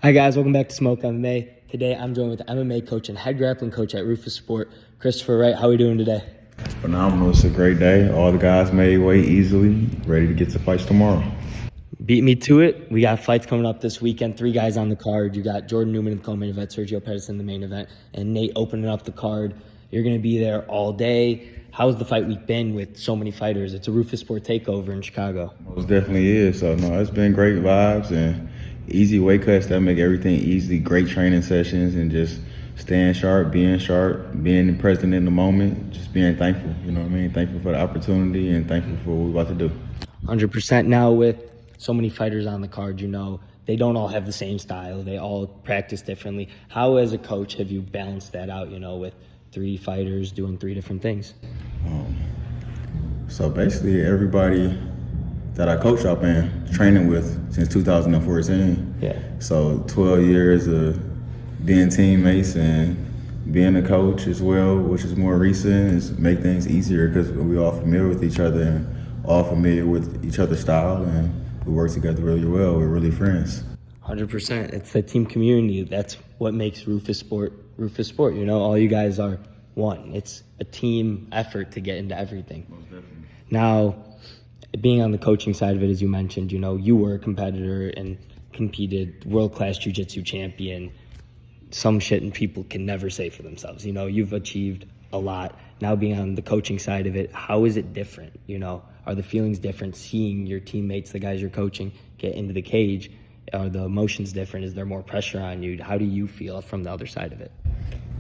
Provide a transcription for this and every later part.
Hi guys, welcome back to Smoke MMA. Today I'm joined with the MMA coach and head grappling coach at Rufus Sport, Christopher Wright. How are we doing today? Phenomenal. It's a great day. All the guys made weight easily, ready to get to fights tomorrow. Beat me to it. We got fights coming up this weekend. 3 guys on the card. You got Jordan Newman in the co-main event, Sergio Pettis in the main event, and Nate opening up the card. You're going to be there all day. How's the fight week been with so many fighters? It's a Rufus Sport takeover in Chicago. Most definitely is. So, no, it's been great vibes and easy weight cuts that make everything easy. Great training sessions and just staying sharp, being present in the moment, just being thankful. You know what I mean? Thankful for the opportunity and thankful for what we're about to do. 100%. Now with so many fighters on the card, you know, they don't all have the same style. They all practice differently. How, as a coach, have you balanced that out, you know, with 3 fighters doing 3 different things? So basically everybody that I coach up in training with since 2014. Yeah. So 12 years of being teammates and being a coach as well, which is more recent, is make things easier because we're all familiar with each other and all familiar with each other's style, and we work together really well. We're really friends. 100%. It's the team community. That's what makes Rufus Sport. You know, all you guys are one. It's a team effort to get into everything. Most definitely. Now, being on the coaching side of it, as you mentioned, you know, you were a competitor and competed, world-class Jiu Jitsu champion. Some shit and people can never say for themselves. You know, you've achieved a lot. Now being on the coaching side of it, how is it different? You know, are the feelings different seeing your teammates, the guys you're coaching, get into the cage? Are the emotions different? Is there more pressure on you? How do you feel from the other side of it?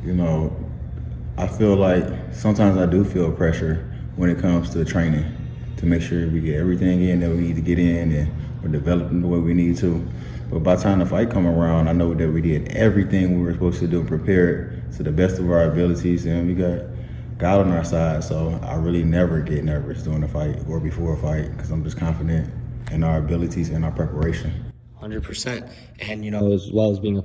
You know, I feel like sometimes I do feel pressure when it comes to training to make sure we get everything in that we need to get in and we're developing the way we need to. But by the time the fight come around, I know that we did everything we were supposed to do and prepared to the best of our abilities, and we got God on our side. So I really never get nervous during a fight or before a fight because I'm just confident in our abilities and our preparation. 100%. And, you know, as well as being a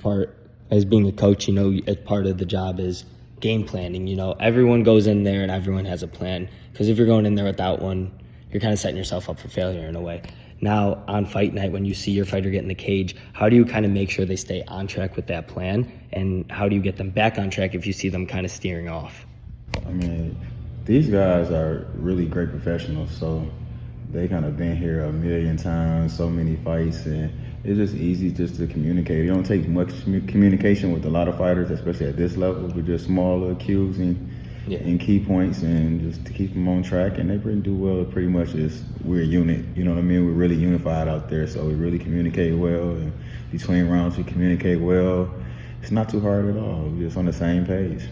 coach, you know, as part of the job is game planning. You know, everyone goes in there and everyone has a plan, because if you're going in there without one, you're kind of setting yourself up for failure in a way. Now, on fight night, when you see your fighter get in the cage, how do you kind of make sure they stay on track with that plan? And how do you get them back on track if you see them kind of steering off? I mean, these guys are really great professionals, so they kind of been here a million times, so many fights, and it's just easy just to communicate. It don't take much communication with a lot of fighters, especially at this level, with just small little cues and key points, and just to keep them on track. And they pretty do well. Pretty much is we're a unit. You know what I mean? We're really unified out there, so we really communicate well. And between rounds, we communicate well. It's not too hard at all. We're just on the same page.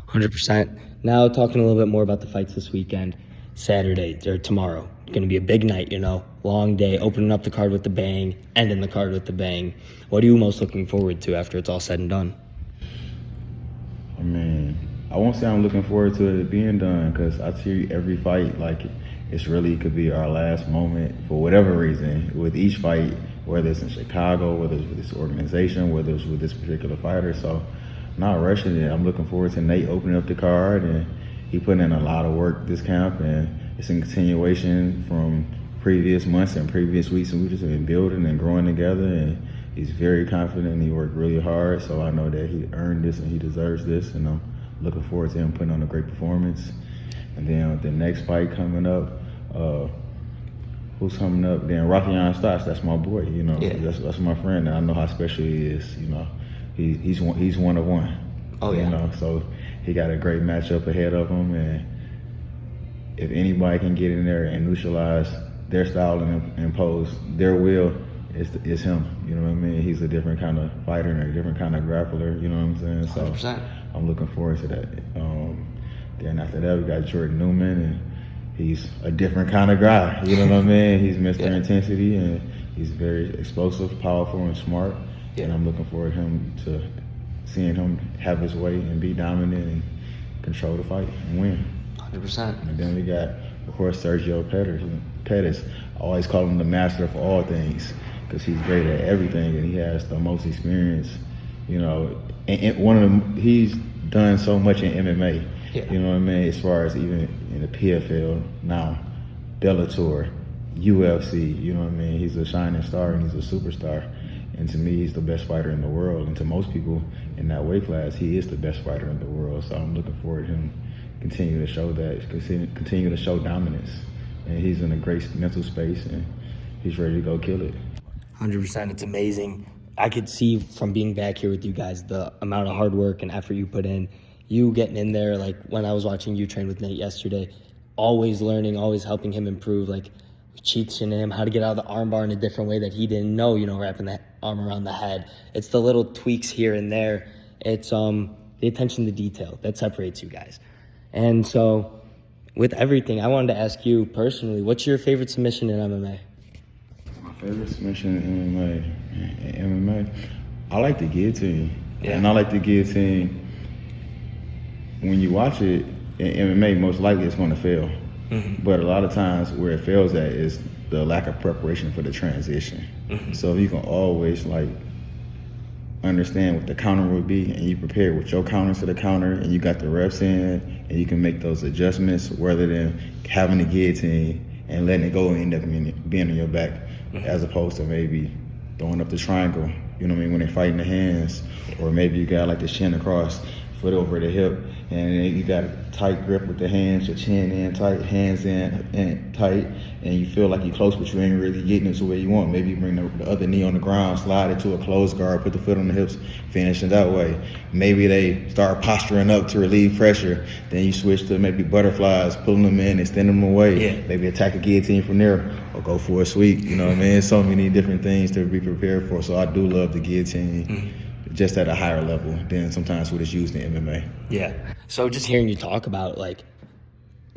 100%. Now, talking a little bit more about the fights this weekend, Saturday or tomorrow, it's going to be a big night. You know, long day, opening up the card with the bang, ending the card with the bang. What are you most looking forward to after it's all said and done? I mean, I won't say I'm looking forward to it being done, because I treat every fight like it's really could be our last moment for whatever reason. With each fight, whether it's in Chicago, whether it's with this organization, whether it's with this particular fighter. So I'm not rushing it. I'm looking forward to Nate opening up the card, and he put in a lot of work this camp, and it's in continuation from previous months and previous weeks, and we've just been building and growing together, and he's very confident. He worked really hard, so I know that he earned this and he deserves this, and I'm looking forward to him putting on a great performance. And then the next fight coming up, who's coming up? Then Rafian Stotts, that's my boy. You know, that's my friend, and I know how special he is. You know, he's one of one. Oh yeah. You know, so he got a great matchup ahead of him, and if anybody can get in there and neutralize their style and impose their will, it's him. You know what I mean? He's a different kind of fighter and a different kind of grappler. You know what I'm saying? So 100%. I'm looking forward to that. Then after that, we got Jordan Newman, and he's a different kind of guy. You know what I mean? He's Mr. Intensity, and he's very explosive, powerful, and smart. Yeah. And I'm looking forward to seeing him have his way and be dominant and control the fight and win. 100%. And then we got, of course, Sergio Pettis. I always call him the master of all things, because he's great at everything and he has the most experience. You know, and he's done so much in MMA. Yeah. You know what I mean? As far as even in the PFL now, Bellator, UFC. You know what I mean? He's a shining star and he's a superstar. And to me, he's the best fighter in the world. And to most people in that weight class, he is the best fighter in the world. So I'm looking forward to him continue to show that, continue to show dominance. And he's in a great mental space, and he's ready to go kill it. 100%. It's amazing. I could see from being back here with you guys the amount of hard work and effort you put in. You getting in there, like when I was watching you train with Nate yesterday, always learning, always helping him improve, like teaching him how to get out of the armbar in a different way that he didn't know, wrapping that arm around the head. It's the little tweaks here and there. It's the attention to detail that separates you guys. And so with everything, I wanted to ask you personally, what's your favorite submission in MMA? My favorite submission in MMA, I like the guillotine. Yeah. And I like the guillotine. When you watch it in MMA, most likely it's going to fail. Mm-hmm. But a lot of times where it fails at is the lack of preparation for the transition. Mm-hmm. So if you can always understand what the counter would be, and you prepare with your counter to the counter, and you got the reps in, and you can make those adjustments rather than having the guillotine and letting it go and end up being on your back, as opposed to maybe throwing up the triangle, you know what I mean, when they're fighting the hands, or maybe you got the shin across, foot over the hip, and then you got a tight grip with the hands, your chin in tight, hands in tight, and you feel like you're close, but you ain't really getting it to where you want. Maybe you bring the other knee on the ground, slide it to a closed guard, put the foot on the hips, finish it that way. Maybe they start posturing up to relieve pressure, then you switch to maybe butterflies, pulling them in, extending them away. Yeah. Maybe attack a guillotine from there, or go for a sweep, you know what I mean? So many different things to be prepared for, so I do love the guillotine. Just at a higher level than sometimes what is used in MMA. Yeah. So just hearing you talk about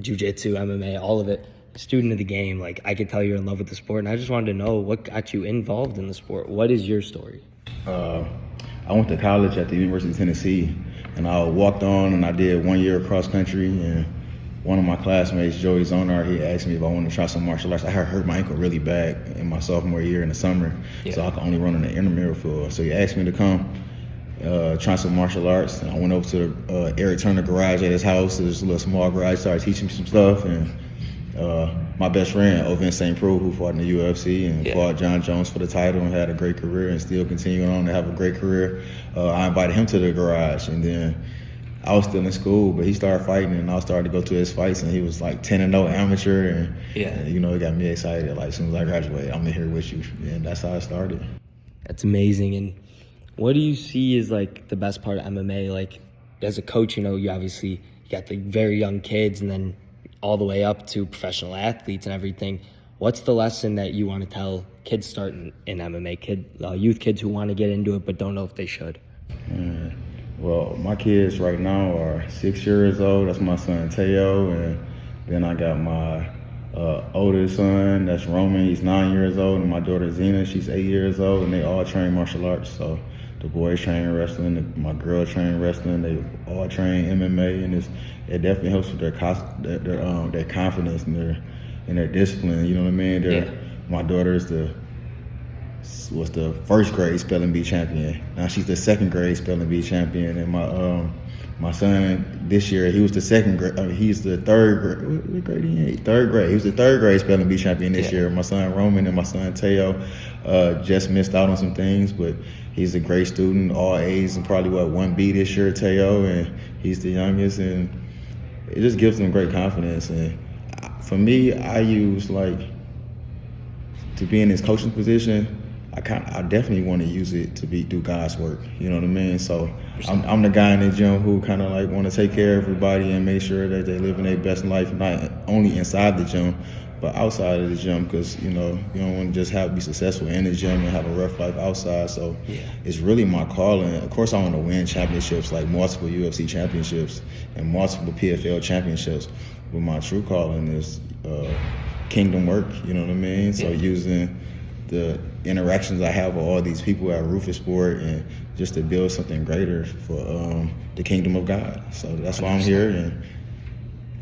jiu-jitsu, MMA, all of it, student of the game, I could tell you're in love with the sport, and I just wanted to know what got you involved in the sport. What is your story? I went to college at the University of Tennessee, and I walked on and I did 1 year cross country, and one of my classmates, Joey Zonar, he asked me if I wanted to try some martial arts. I had hurt my ankle really bad in my sophomore year in the summer, so I could only run on the intramural field. So he asked me to come try some martial arts, and I went over to the Eric Turner garage at his house. There's a little small garage, started teaching me some stuff, and my best friend, Ovin St. Preux, who fought in the UFC and fought John Jones for the title and had a great career and still continuing on to have a great career, I invited him to the garage, and then I was still in school, but he started fighting, and I started to go to his fights, and he was 10-0 amateur, and it got me excited. As soon as I graduated, I'm in here with you, and that's how I started. That's amazing. And what do you see as the best part of MMA? As a coach, you obviously you got the very young kids, and then all the way up to professional athletes and everything. What's the lesson that you want to tell kids starting in MMA, youth kids who want to get into it but don't know if they should? Well, my kids right now are 6 years old. That's my son, Teo. And then I got my oldest son, that's Roman. He's 9 years old. And my daughter, Zena, she's 8 years old. And they all train martial arts. So the boys train wrestling. My girls train wrestling. They all train MMA. And it definitely helps with their confidence and their discipline. You know what I mean? My daughter was the first grade spelling bee champion. Now she's the second grade spelling bee champion, and my son this year, he was the second grade. He's the third grade. What grade he in? Third grade. He was the third grade spelling bee champion this year. My son Roman and my son Teo just missed out on some things, but he's a great student, all A's, and probably 1B this year, Teo, and he's the youngest, and it just gives them great confidence. And for me, I use to be in this coaching position. I definitely want to use it to do God's work. You know what I mean? So I'm the guy in the gym who kind of want to take care of everybody and make sure that they live in their best life, not only inside the gym, but outside of the gym, because you don't want to just be successful in the gym and have a rough life outside. So it's really my calling. Of course, I want to win championships, multiple UFC championships and multiple PFL championships. But my true calling is kingdom work. You know what I mean? So using the interactions I have with all these people at Rufus Sport and just to build something greater for the kingdom of God. So that's why I'm here, and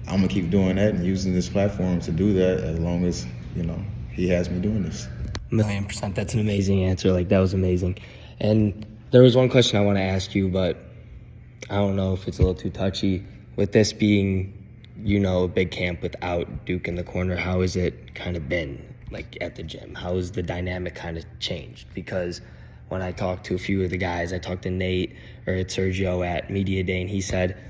I'm gonna keep doing that and using this platform to do that as long as he has me doing this. 1,000,000%. That's an amazing answer. That was amazing. And there was one question I want to ask you, but I don't know if it's a little too touchy. With this being, a big camp without Duke in the corner, how has it kind of been? At the gym, how has the dynamic kind of changed? Because when I talked to a few of the guys, I talked to Nate or at Sergio at Media Day, and he said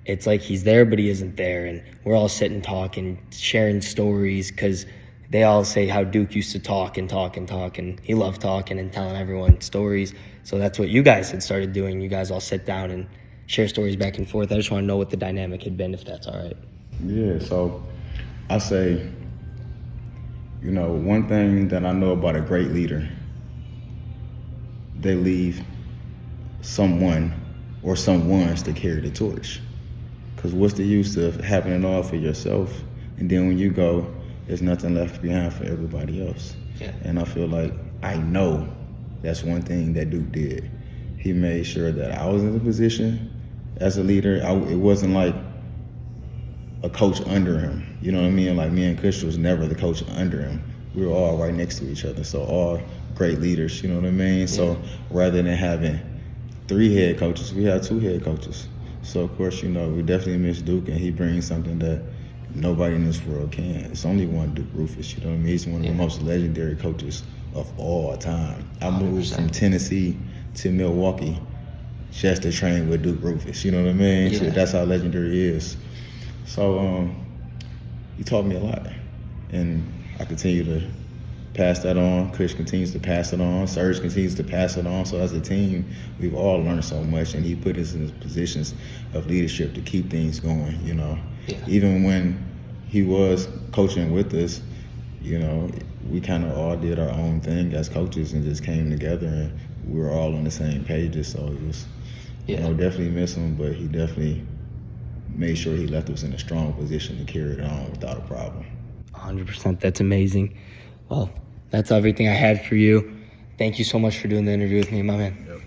it's like he's there, but he isn't there. And we're all sitting talking, sharing stories, because they all say how Duke used to talk and talk and talk, and he loved talking and telling everyone stories. So that's what you guys had started doing. You guys all sit down and share stories back and forth. I just want to know what the dynamic had been, if that's all right. Yeah, so I say, you know, one thing that I know about a great leader, they leave someone or someones to carry the torch. Because what's the use of having it all for yourself, and then when you go, there's nothing left behind for everybody else. Yeah. And I feel like I know that's one thing that Duke did. He made sure that I was in a position as a leader. It wasn't like a coach under him. You know what I mean? Like, me and Kush was never the coach under him. We were all right next to each other. So all great leaders, you know what I mean? Yeah. So rather than having 3 head coaches, we had 2 head coaches. So of course, you know, we definitely miss Duke, and he brings something that nobody in this world can. It's only one Duke Rufus, you know what I mean? He's one of the most legendary coaches of all time. I moved 100%. From Tennessee to Milwaukee just to train with Duke Rufus, you know what I mean? Yeah. So that's how legendary he is. So he taught me a lot, and I continue to pass that on. Kush continues to pass it on. Serge continues to pass it on. So as a team, we've all learned so much, and he put us in positions of leadership to keep things going, you know. Yeah. Even when he was coaching with us, you know, we kind of all did our own thing as coaches and just came together, and we were all on the same pages. So it was, you know, definitely miss him, but he definitely made sure he left us in a strong position to carry it on without a problem. 100%. That's amazing. Well, that's everything I had for you. Thank you so much for doing the interview with me, my man. Yep.